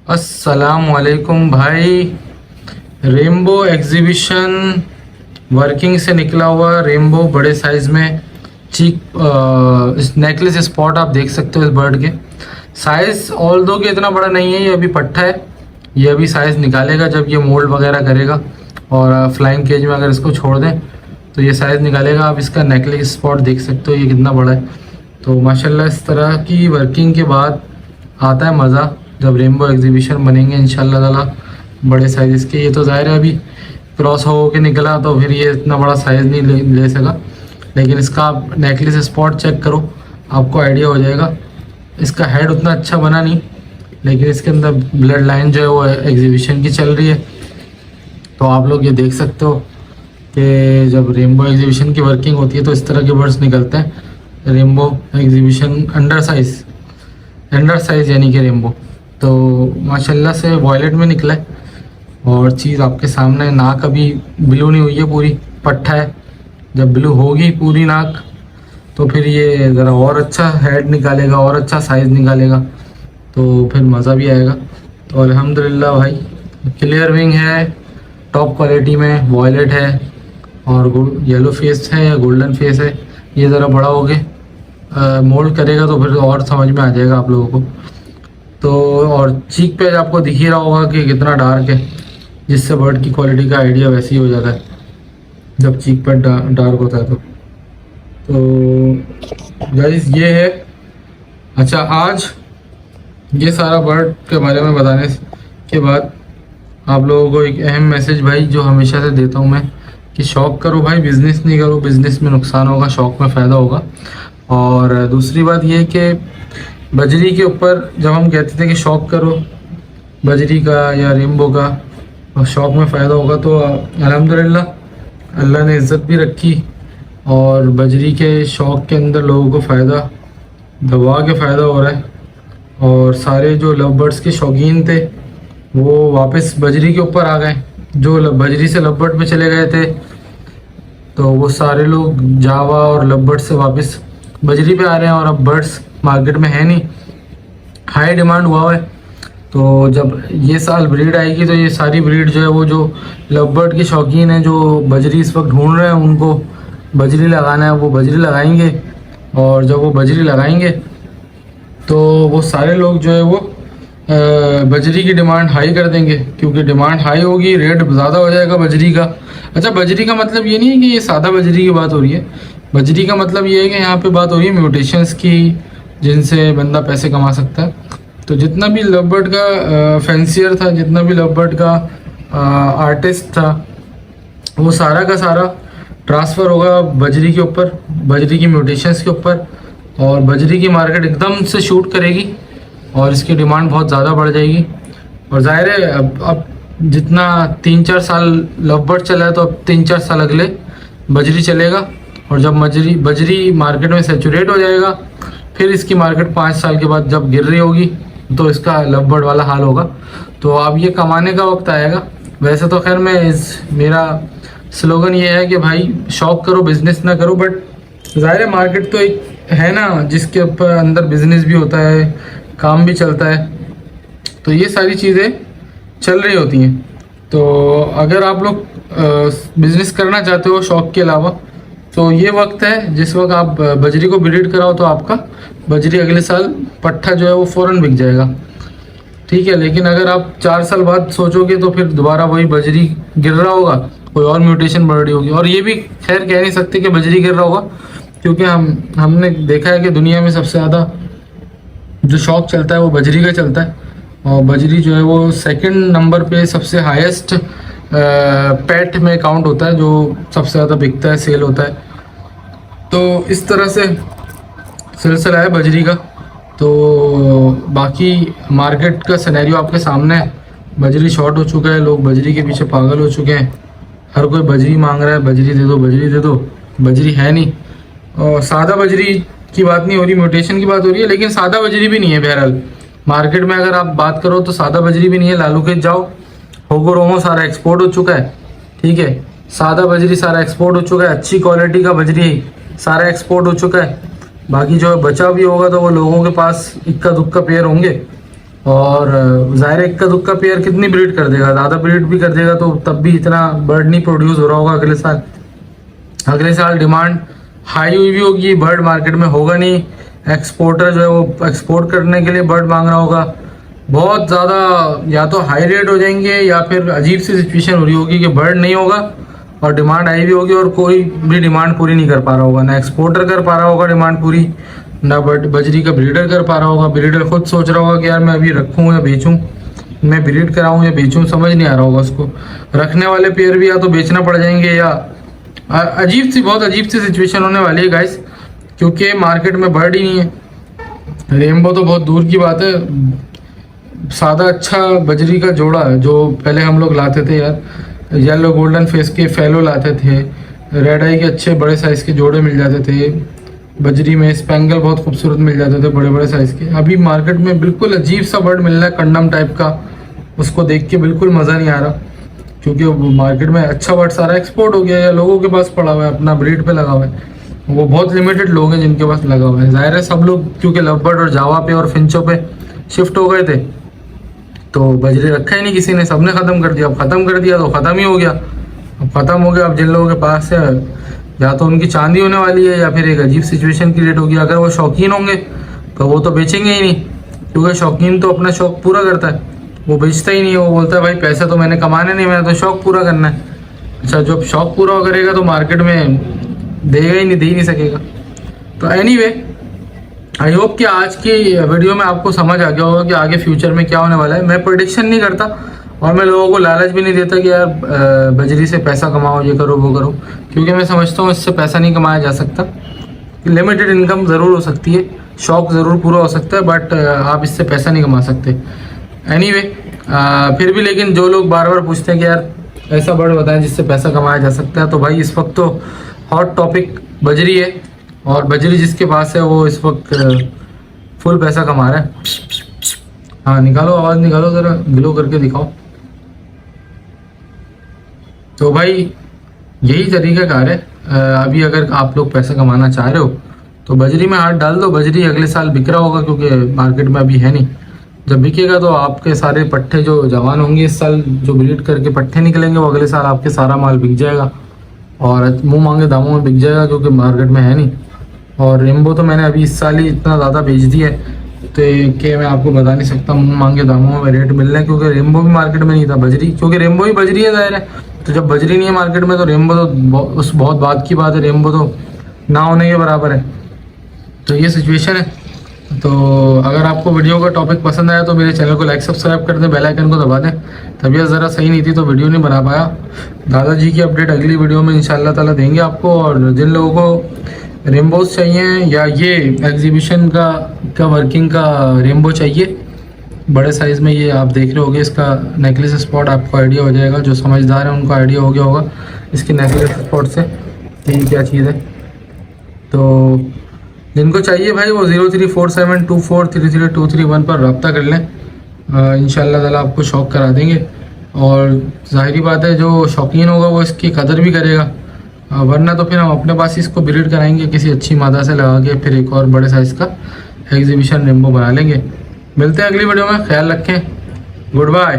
अस्सलाम वालेकुम भाई। रेनबो एग्जीबिशन वर्किंग से निकला हुआ रेनबो बड़े साइज़ में चीक इस नेकलेस स्पॉट आप देख सकते हो इस बर्ड के। साइज़ ऑल दो कि इतना बड़ा नहीं है, ये अभी पट्टा है। ये अभी साइज़ निकालेगा जब ये मोल्ड वगैरह करेगा और फ्लाइंग केज में अगर इसको छोड़ दें तो ये साइज़ निकालेगा। आप इसका नेकलेस स्पॉट देख सकते हो ये कितना बड़ा है। तो माशाल्लाह इस तरह की वर्किंग के बाद आता है मज़ा जब रेनबो एग्जीबिशन बनेंगे इंशाल्लाह ताला बड़े साइज़ के। ये तो ज़ाहिर है अभी क्रॉस हो के निकला तो फिर ये इतना बड़ा साइज़ नहीं ले सका, लेकिन इसका आप नेकलेस स्पॉट चेक करो आपको आइडिया हो जाएगा। इसका हेड उतना अच्छा बना नहीं, लेकिन इसके अंदर ब्लड लाइन जो है वो एग्जीबिशन की चल रही है। तो आप लोग ये देख सकते हो कि जब रेनबो एग्जीबिशन की वर्किंग होती है तो इस तरह के बर्ड्स निकलते हैं। रेनबो एग्जीबिशन अंडर साइज़ यानी कि रेनबो तो माशाल्लाह से वॉयलेट में निकला है और चीज़ आपके सामने। नाक अभी ब्लू नहीं हुई है, पूरी पट्टा है। जब ब्लू होगी पूरी नाक तो फिर ये ज़रा और अच्छा हेड निकालेगा और अच्छा साइज़ निकालेगा तो फिर मज़ा भी आएगा। तो अल्हम्दुलिल्लाह भाई क्लियर विंग है, टॉप क्वालिटी में वॉयलेट है और येलो फेस है या गोल्डन फेस है। ये ज़रा बड़ा हो गया मोल्ड करेगा तो फिर और समझ में आ जाएगा आप लोगों को। तो और चीक पे आपको दिख ही रहा होगा कि कितना डार्क है, जिससे बर्ड की क्वालिटी का आइडिया वैसे ही हो जाता है जब चीक पे डार्क होता है तो गाइस ये है। अच्छा, आज ये सारा बर्ड के बारे में बताने के बाद आप लोगों को एक अहम मैसेज भाई जो हमेशा से देता हूँ मैं कि शौक़ करो भाई, बिज़नेस नहीं करो। बिज़नेस में नुकसान होगा, शौक़ में फ़ायदा होगा। और दूसरी बात ये कि बजरी के ऊपर जब हम कहते थे कि शौक़ करो बजरी का या रेनबो का और शौक़ में फ़ायदा होगा, तो अल्हम्दुलिल्लाह अल्लाह ने इज़्ज़त भी रखी और बजरी के शौक़ के अंदर लोगों को फ़ायदा दबा के फ़ायदा हो रहा है। और सारे जो लव बर्ड्स के शौकीन थे वो वापस बजरी के ऊपर आ गए। जो बजरी से लव बर्ड पे चले गए थे तो वो सारे लोग जावा और लव बर्ड से वापस बजरी पे आ रहे हैं। और अब बर्ड्स मार्केट में है नहीं, हाई डिमांड हुआ है। तो जब ये साल ब्रीड आएगी तो ये सारी ब्रीड जो है वो जो लव बर्ड के शौकीन हैं जो बजरी इस वक्त ढूंढ रहे हैं उनको बजरी लगाना है वो बजरी लगाएंगे। और जब वो बजरी लगाएंगे तो वो सारे लोग जो है वो बजरी की डिमांड हाई कर देंगे, क्योंकि डिमांड हाई होगी रेट ज़्यादा हो जाएगा बजरी का। अच्छा, बजरी का मतलब ये नहीं है कि ये सादा बजरी की बात हो रही है। बजरी का मतलब ये है कि यहाँ पे बात हो रही है म्यूटेशंस की, जिनसे बंदा पैसे कमा सकता है। तो जितना भी लव बर्ड का फैंसियर था, जितना भी लव बर्ड का आर्टिस्ट था, वो सारा का सारा ट्रांसफ़र होगा बजरी के ऊपर, बजरी की म्यूटेशंस के ऊपर। और बजरी की मार्केट एकदम से शूट करेगी और इसकी डिमांड बहुत ज़्यादा बढ़ जाएगी। और ज़ाहिर है अब जितना 3-4 साल लव बर्ड चला है तो अब 3-4 साल अगले बजरी चलेगा। और जब बजरी मार्केट में सेचुरेट हो जाएगा फिर इसकी मार्केट 5 साल के बाद जब गिर रही होगी तो इसका लव बर्ड वाला हाल होगा। तो अब ये कमाने का वक्त आएगा। वैसे तो खैर मेरा स्लोगन ये है कि भाई शौक़ करो, बिज़नेस ना करो। बट ज़ाहिर है मार्केट तो एक है ना जिसके ऊपर अंदर बिज़नेस भी होता है, काम भी चलता है। तो ये सारी चीज़ें चल रही होती हैं। तो अगर आप लोग बिज़नेस करना चाहते हो शौक़ के अलावा तो ये वक्त है जिस वक्त आप बजरी को ब्रीड कराओ तो आपका बजरी अगले साल पट्ठा जो है वो फ़ौरन बिक जाएगा, ठीक है। लेकिन अगर आप 4 साल बाद सोचोगे तो फिर दोबारा वही बजरी गिर रहा होगा, कोई और म्यूटेशन बढ़ रही होगी। और ये भी खैर कह नहीं सकते कि बजरी गिर रहा होगा, क्योंकि हमने देखा है कि दुनिया में सबसे ज़्यादा जो शौक़ चलता है वो बजरी का चलता है। और बजरी जो है वो सेकंड नंबर पे सबसे हाईएस्ट पेट में काउंट होता है, जो सबसे ज़्यादा बिकता है, सेल होता है। तो इस तरह से सिलसिला है बजरी का। तो बाकी मार्केट का सिनेरियो आपके सामने है। बजरी शॉर्ट हो चुका है, लोग बजरी के पीछे पागल हो चुके हैं। हर कोई बजरी मांग रहा है, बजरी दे दो, बजरी दे दो। बजरी है नहीं। और सादा बजरी की बात नहीं हो रही, म्यूटेशन की बात हो रही है, लेकिन सादा बजरी भी नहीं है। बहरहाल मार्केट में अगर आप बात करो तो सादा बजरी भी नहीं है। लालू के जाओ, होगो रोमो सारा एक्सपोर्ट हो चुका है, ठीक है। सादा बजरी सारा एक्सपोर्ट हो चुका है, अच्छी क्वालिटी का बजरी सारा एक्सपोर्ट हो चुका है। बाकी जो बचा भी होगा तो वो लोगों के पास इक्का दुक्का पेयर होंगे। और ज़ाहिर है इक्का दुक्का पेयर कितनी ब्रीड कर देगा, ज़्यादा ब्रीड भी कर देगा तो तब भी इतना बर्ड नहीं प्रोड्यूस हो रहा होगा अगले साल। अगले साल डिमांड हाई हुई भी होगी, बर्ड मार्केट में होगा नहीं, एक्सपोर्टर जो है वो एक्सपोर्ट करने के लिए बर्ड मांग रहा होगा, बहुत ज़्यादा या तो हाई रेट हो जाएंगे या फिर अजीब सी सिचुएशन हो रही होगी कि बर्ड नहीं होगा और डिमांड आई भी होगी और कोई भी डिमांड पूरी नहीं कर पा रहा होगा, ना एक्सपोर्टर कर पा रहा होगा डिमांड पूरी, ना बजरी का ब्रीडर कर पा रहा होगा। ब्रीडर खुद सोच रहा होगा कि यार मैं अभी रखूँ या बेचूँ, मैं ब्रीड कराऊँ या बेचूँ, समझ नहीं आ रहा होगा उसको। रखने वाले पेयर भी या तो बेचना पड़ जाएंगे या बहुत अजीब सी सिचुएशन होने वाली है गाइस, क्योंकि मार्केट में बर्ड ही नहीं है। रेनबो तो बहुत दूर की बात है, सादा अच्छा बजरी का जोड़ा है जो पहले हम लोग लाते थे यार, येलो गोल्डन फेस के फेलो लाते थे, रेड आई के अच्छे बड़े साइज़ के जोड़े मिल जाते थे, बजरी में स्पेंगल बहुत खूबसूरत मिल जाते थे बड़े बड़े साइज़ के। अभी मार्केट में बिल्कुल अजीब सा बर्ड मिल रहा है, कंडम टाइप का, उसको देख के बिल्कुल मज़ा नहीं आ रहा, क्योंकि मार्केट में अच्छा बर्ड सारा एक्सपोर्ट हो गया है या लोगों के पास पड़ा हुआ है, अपना ब्रीड पे लगा हुआ है। वो बहुत लिमिटेड लोग हैं जिनके पास लगा हुआ है। ज़ाहिर है सब लोग क्योंकि लव बर्ड और जावा पे और फिंचों पे शिफ्ट हो गए थे, तो बजरी रखा ही नहीं किसी ने, सबने ख़त्म कर दिया। अब ख़त्म कर दिया तो ख़त्म ही हो गया। अब ख़त्म हो गया, अब जिन लोगों के पास है या तो उनकी चांदी होने वाली है या फिर एक अजीब सिचुएशन क्रिएट होगी। अगर वो शौकीन होंगे तो वो तो बेचेंगे ही नहीं, क्योंकि शौकीन तो अपना शौक पूरा करता है, वो बेचता ही नहीं है। वो बोलता है भाई पैसा तो मैंने कमाने नहीं, मैंने तो शौक पूरा करना है। अच्छा, जब शौक पूरा करेगा तो मार्केट में देगा ही नहीं, दे ही नहीं सकेगा। तो एनीवे, आई होप कि आज की वीडियो में आपको समझ आ गया होगा कि आगे फ्यूचर में क्या होने वाला है। मैं प्रेडिक्शन नहीं करता और मैं लोगों को लालच भी नहीं देता कि यार बजरी से पैसा कमाओ, ये करो वो करो, क्योंकि मैं समझता हूँ इससे पैसा नहीं कमाया जा सकता। लिमिटेड इनकम ज़रूर हो सकती है, शौक ज़रूर पूरा हो सकता है, बट आप इससे पैसा नहीं कमा सकते। एनीवे, फिर भी लेकिन जो लोग बार बार पूछते हैं कि यार ऐसा बर्ड बताएं जिससे पैसा कमाया जा सकता है, तो भाई इस वक्त तो हॉट टॉपिक बजरी है, और बजरी जिसके पास है वो इस वक्त फुल पैसा कमा रहा है। हाँ निकालो, आवाज़ निकालो, ज़रा ग्लो करके दिखाओ। तो भाई यही तरीक़ाकार है। अभी अगर आप लोग पैसा कमाना चाह रहे हो तो बजरी में हाथ डाल दो। बजरी अगले साल बिक रहा होगा क्योंकि मार्केट में अभी है नहीं। जब बिकेगा तो आपके सारे पट्टे जो जवान होंगे इस साल, जो ब्रीड करके पट्टे निकलेंगे, वो अगले साल आपके सारा माल बिक जाएगा और मुंह मांगे दामों में बिक जाएगा, क्योंकि मार्केट में है नहीं। और रेनबो तो मैंने अभी इस साल ही इतना ज़्यादा बेच दिया है तो कि मैं आपको बता नहीं सकता मुंह मांगे दामों में रेट मिल रहे हैं, क्योंकि रेनबो भी मार्केट में नहीं था। बजरी, क्योंकि रेनबो ही बजरी है ज़ाहिर है, तो जब बजरी नहीं है मार्केट में तो रेनबो तो उस बहुत बात की बात है, रेनबो तो ना होने के बराबर है। तो ये सिचुएशन है। तो अगर आपको वीडियो का टॉपिक पसंद आया तो मेरे चैनल को लाइक सब्सक्राइब कर दें, बेल आइकन को दबा दें। तबीयत ज़रा सही नहीं थी तो वीडियो नहीं बना पाया। दादाजी की अपडेट अगली वीडियो में इंशाल्लाह ताला देंगे आपको। और जिन लोगों को रेनबोज चाहिए या ये एग्जीबिशन का वर्किंग का रेनबो चाहिए बड़े साइज़ में, ये आप देख रहे होगे, इसका नेकलेस स्पॉट आपको आइडिया हो जाएगा। जो समझदार है उनको आइडिया हो गया होगा इसकी नेकलेस स्पॉट से कि क्या चीज़ है। तो जिनको चाहिए भाई वो 034724332331 पर रब्ता कर लें, इंशाल्लाह ताला आपको शौक़ करा देंगे। और ज़ाहिरी बात है जो शौकीन होगा वो इसकी कदर भी करेगा, वरना तो फिर हम अपने पास ही इसको ब्रीड कराएंगे किसी अच्छी मादा से लगा के, फिर एक और बड़े साइज़ का एग्जीबिशन रेनबो बना लेंगे। मिलते हैं अगली वीडियो में, ख्याल रखें, गुड बाय।